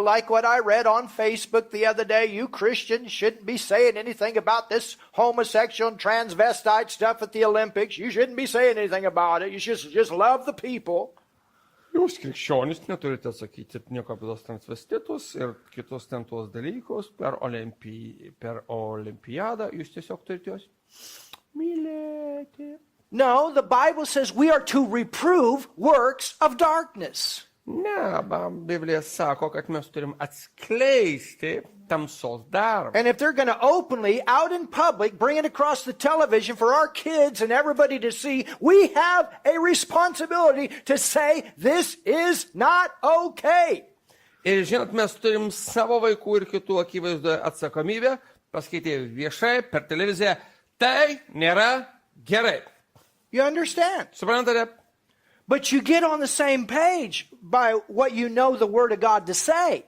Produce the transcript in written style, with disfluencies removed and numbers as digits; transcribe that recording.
like what I read on Facebook the other day, you Christians shouldn't be saying anything about this homosexual and transvestite stuff at the Olympics. You shouldn't be saying anything about it. You should just love the people. Jūs krikščionys neturite sakyti nieko apie tos transvestitus ir kitus ten tuos dalykus per olimpiadą. Jūs tiesiog turite juos mylėti. No, the Bible says we are to reprove works of darkness. Ne, Biblija sako, kad mes turim atskleisti tamsos darbą. And if they're going to openly, out in public, bring it across the television for our kids and everybody to see, we have a responsibility to say this is not okay. Ir žinot, mes turim savo vaikų ir kitų akivaizdoje atsakomybę pasakyti viešai per televiziją, tai nėra gerai. You understand? Suprantate? But you get on the same page by what you know the Word of God to say.